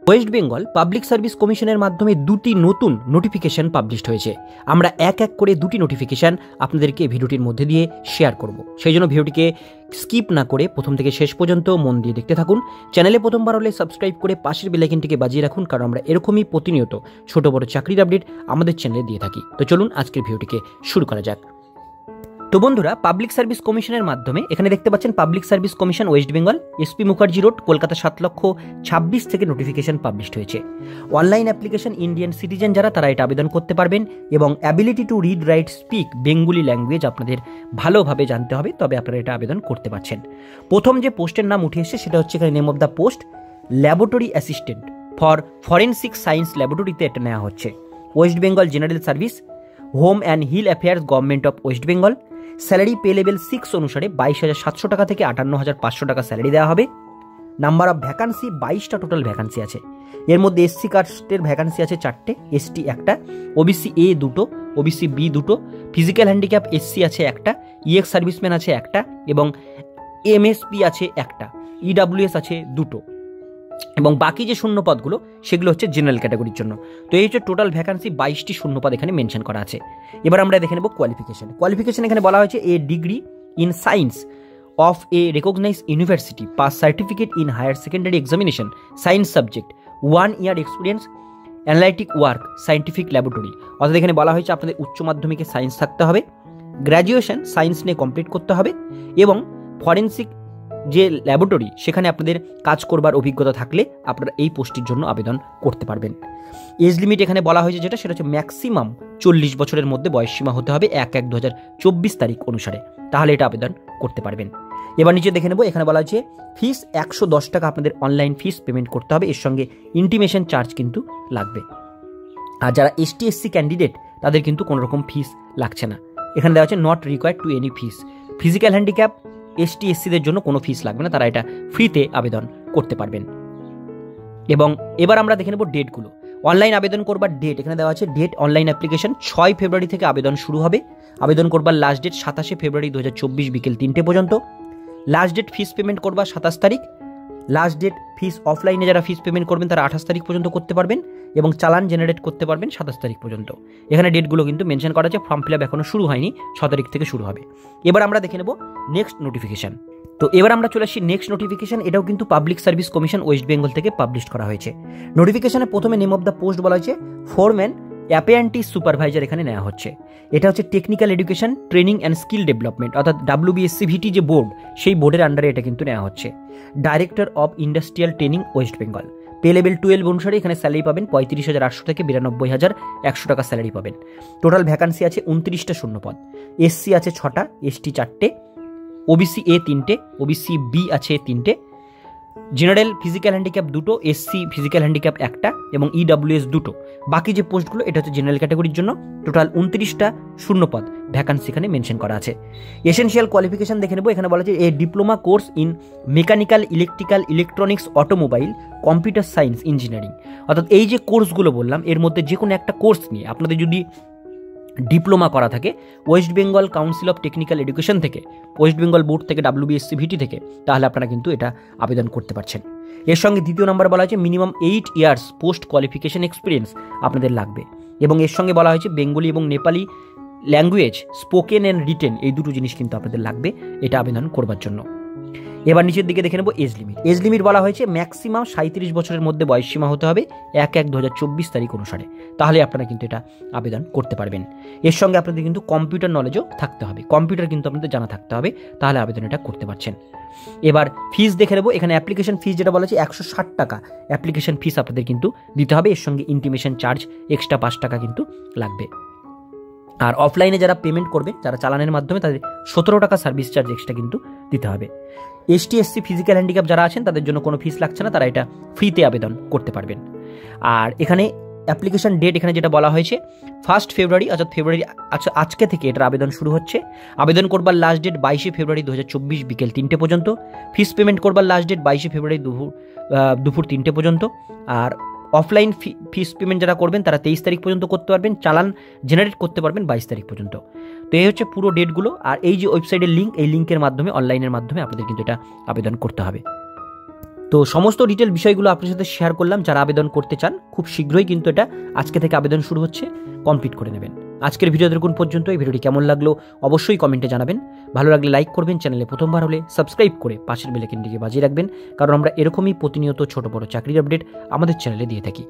West Bengal public service কমিশনের মাধ্যমে দুটি নতুন নোটিফিকেশন পাবলিশড হয়েছে। আমরা এক এক করে দুটি নোটিফিকেশন আপনাদেরকে ভিডিওটির মধ্যে দিয়ে শেয়ার করব। সেই জন্য ভিডিওটিকে স্কিপ না করে প্রথম থেকে শেষ পর্যন্ত মন দিয়ে দেখতে থাকুন। চ্যানেলে প্রথমবার হলে সাবস্ক্রাইব করে পাশের বেল আইকনটিকে বাজিয়ে রাখুন, কারণ আমরা এরকমই প্রতিনিয়ত ছোট বড় চাকরির আপডেট আমাদের চ্যানেলে দিয়ে থাকি। তো চলুন আজকের ভিডিওটিকে শুরু করা যাক। তো বন্ধুরা, পাবলিক সার্ভিস কমিশনের মাধ্যমে এখানে দেখতে পাচ্ছেন public service commission West Bengal, SP Mukherjee road, Kolkata 7,26,000 থেকে নোটিফিকেশন পাবলিশড হয়েছে। অনলাইন অ্যাপ্লিকেশন ইন্ডিয়ান সিটিজেন যারা, তারা এটা আবেদন করতে পারবেন এবং ability to read write speak Bengali language আপনাদের ভালোভাবে জানতে হবে, তবে আপনারা এটা আবেদন করতে পারছেন। প্রথম যে পোস্টের নাম উঠে এসেছে সেটা হচ্ছে এখানে name of the post laboratory assistant for forensic science ল্যাবরেটরিতে এটা নেওয়া হচ্ছে। West Bengal general service, home and hill affairs, government of West Bengal. Salary pay level 6 অনুসারে 22,700 টাকা থেকে 58,500 টাকা স্যালারি দেওয়া হবে। নাম্বার অফ ভ্যাকান্সি 22টা টোটাল ভ্যাকান্সি আছে। এর মধ্যে এসসি কাস্টের ভ্যাকান্সি আছে 4টে, এসটি 1টা, ওবিসি এ 2টো, ওবিসি বি 2টো, ফিজিক্যাল হ্যান্ডিক্যাপ এসসি আছে 1টা, ইএক্স সার্ভিসম্যান আছে 1টা এবং এমএসপি আছে 1টা, ইডাব্লিউএস আছে 2টো এবং বাকি যে শূন্যপদগুলো সেগুলো হচ্ছে জেনারেল ক্যাটাগরির জন্য। তো এই হচ্ছে টোটাল ভ্যাকান্সি, 22টি শূন্যপদ এখানে মেনশন করা আছে। এবার আমরা দেখে নেব কোয়ালিফিকেশন এখানে বলা হয়েছে a degree in science of a recognised university, pass certificate in higher secondary examination science subject, 1 year experience analytic work scientific laboratory. অর্থাৎ এখানে বলা হয়েছে আপনাদের উচ্চ মাধ্যমিকে সায়েন্স থাকতে হবে, গ্র্যাজুয়েশন সায়েন্স নিয়ে কমপ্লিট করতে হবে এবং ফরেন্সিক যে ল্যাবরেটরি সেখানে আপনাদের কাজ করবার অভিজ্ঞতা থাকলে আপনারা এই পোস্টের জন্য আবেদন করতে পারবেন। এজ লিমিট এখানে বলা হয়েছে যেটা, সেটা হচ্ছে ম্যাক্সিমাম 40 বছরের মধ্যে বয়সসীমা হতে হবে 1/1/2024 তারিখ অনুসারে, তাহলে এটা আবেদন করতে পারবেন। এবার নিচে দেখে নেব, এখানে বলা হয়েছে ফিস 110 টাকা আপনাদের অনলাইন ফিস পেমেন্ট করতে হবে, এর সঙ্গে ইন্টিমেশন চার্জ কিন্তু লাগবে। আর যারা এসটি এসসি ক্যান্ডিডেট তাদের কিন্তু কোনো রকম ফিস লাগছে না। এখানে দেওয়া আছে not required to any fees. Physical handicap ST এসসিদের জন্য কোনো ফিস লাগবে না, তারা এটা ফ্রিতে আবেদন করতে পারবেন। এবং এবার আমরা দেখে নেব ডেটগুলো। অনলাইন আবেদন করবার ডেট এখানে দেওয়া আছে, ডেট অনলাইন অ্যাপ্লিকেশন 6 ফেব্রুয়ারি থেকে আবেদন শুরু হবে। আবেদন করবার লাস্ট ডেট 27 ফেব্রুয়ারি 2024 বিকেল 3টে পর্যন্ত। লাস্ট ডেট ফিস পেমেন্ট করবার 27 তারিখ। লাস্ট ডেট ফিস অফলাইনে যারা ফিস পেমেন্ট করবেন তারা 28 তারিখ পর্যন্ত করতে পারবেন এবং চালান জেনারেট করতে পারবেন 27 তারিখ পর্যন্ত। এখানে ডেটগুলো কিন্তু মেনশন করা আছে, ফর্ম ফিল আপ এখনো শুরু হয়নি, 6 তারিখ থেকে শুরু হবে। এবার আমরা দেখে নেব নেক্সট নোটিফিকেশন। তো এবার আমরা চলে আসছি নেক্সট নোটিফিকেশন, এটাও কিন্তু public service commission West Bengal থেকে পাবলিশ করা হয়েছে। নোটিফিকেশনে প্রথমে নেম অফ দ্য পোস্ট বলা হয়েছে ফোরম্যান অ্যাপ্রেন্টিস সুপারভাইজার এখানে নেওয়া হচ্ছে। এটা হচ্ছে technical education training and skill development, অর্থাৎ WBSCVT যে বোর্ড সেই বোর্ডের আন্ডারে এটা কিন্তু নেওয়া হচ্ছে। Director of industrial training West Bengal. Pay level 12 অনুসারে এখানে স্যালারি পাবেন 35,800 থেকে 92,100 টাকা স্যালারি পাবেন। টোটাল ভ্যাকান্সি আছে 29টা শূন্যপদ। এসসি আছে 6টা, এসটি 4টে, ওবিসি এ 3টে, ওবিসি বি আছে 3টে, জেনারেল ফিজিক্যাল হ্যান্ডিক্যাপ 2টো, এসসি ফিজিক্যাল হ্যান্ডিক্যাপ 1টা এবং ইডাব্লিউএস 2টো। বাকি যে পোস্টগুলো এটা হচ্ছে জেনারেল ক্যাটাগরির জন্য। টোটাল 29টা শূন্যপদ ভ্যাকান্সি এখানে মেনশন করা আছে। এসেনশিয়াল কোয়ালিফিকেশন দেখে নেব, এখানে বলা আছে a diploma course in mechanical, electrical, electronics, automobile, computer science, engineering. অর্থাৎ এই যে কোর্সগুলো বললাম এর মধ্যে যে কোনো একটা কোর্স নিয়ে আপনাদের যদি ডিপ্লোমা করা থাকে West Bengal council of technical education থেকে, ওয়েস্ট বেঙ্গল বোর্ড থেকে, WBSCVT থেকে, তাহলে আপনারা কিন্তু এটা আবেদন করতে পারছেন। এর সঙ্গে দ্বিতীয় নম্বর বলা হয়েছে minimum 8 years post qualification experience আপনাদের লাগবে এবং এর সঙ্গে বলা হয়েছে বেঙ্গলি এবং Nepali language spoken and written, এই দুটো জিনিস কিন্তু আপনাদের লাগবে এটা আবেদন করবার জন্য। এবার নিচের দিকে দেখে নেব এজ লিমিট। এজ লিমিট বলা হয়েছে ম্যাক্সিমাম 37 বছরের মধ্যে বয়সসীমা হতে হবে 1/1/2024 তারিখ অনুসারে, তাহলে আপনারা কিন্তু এটা আবেদন করতে পারবেন। এর সঙ্গে আপনাদের কিন্তু কম্পিউটার নলেজও থাকতে হবে, কম্পিউটার কিন্তু আপনাদের জানা থাকতে হবে, তাহলে আবেদন এটা করতে পারছেন। এবার ফিস দেখে নেব, এখানে অ্যাপ্লিকেশন ফিস যেটা বলা হয়েছে 160 টাকা অ্যাপ্লিকেশন ফিস আপনাদের কিন্তু দিতে হবে, এর সঙ্গে ইন্টিমেশন চার্জ এক্সট্রা 5 টাকা কিন্তু লাগবে। আর অফলাইনে যারা পেমেন্ট করবে, যারা চালানের মাধ্যমে, তাদের 17 টাকা সার্ভিস চার্জ এক্সট্রা কিন্তু দিতে হবে। এসটি এসসি ফিজিক্যাল হ্যান্ডিক্যাপ যারা আছেন তাদের জন্য কোনো ফিস লাগছে না, তারা এটা ফ্রিতে আবেদন করতে পারবেন। আর এখানে অ্যাপ্লিকেশন ডেট এখানে যেটা বলা হয়েছে 1 ফেব্রুয়ারি, অর্থাৎ ফেব্রুয়ারি আজকে থেকে এটার আবেদন শুরু হচ্ছে। আবেদন করবার লাস্ট ডেট 22 ফেব্রুয়ারি 2024 বিকেল 3টে পর্যন্ত। ফিস পেমেন্ট করবার লাস্ট ডেট 22 ফেব্রুয়ারি দুপুর 3টে পর্যন্ত। আর অফলাইন ফিস পেমেন্ট যারা করবেন তারা 23 তারিখ পর্যন্ত করতে পারবেন, চালান জেনারেট করতে পারবেন 22 তারিখ পর্যন্ত। তো এই হচ্ছে পুরো ডেটগুলো। আর এই যে ওয়েবসাইটের লিঙ্ক, এই লিঙ্কের মাধ্যমে অনলাইনের মাধ্যমে আপনাদের কিন্তু এটা আবেদন করতে হবে। তো সমস্ত ডিটেল বিষয়গুলো আপনার সাথে শেয়ার করলাম। যারা আবেদন করতে চান খুব শীঘ্রই কিন্তু এটা আজকে থেকে আবেদন শুরু হচ্ছে, কমপ্লিট করে নেবেন। আজকের ভিডিও দেখুন পর্যন্ত। এই ভিডিওটি কেমন লাগলো অবশ্যই কমেন্টে জানাবেন। ভালো লাগলে লাইক করবেন, চ্যানেলে প্রথমবার হলে সাবস্ক্রাইব করে পাশের বেল আইকনটিকে বাজিয়ে রাখবেন, কারণ আমরা এরকমই প্রতিনিয়ত ছোট বড় চাকরির আপডেট আমাদের চ্যানেলে দিয়ে থাকি।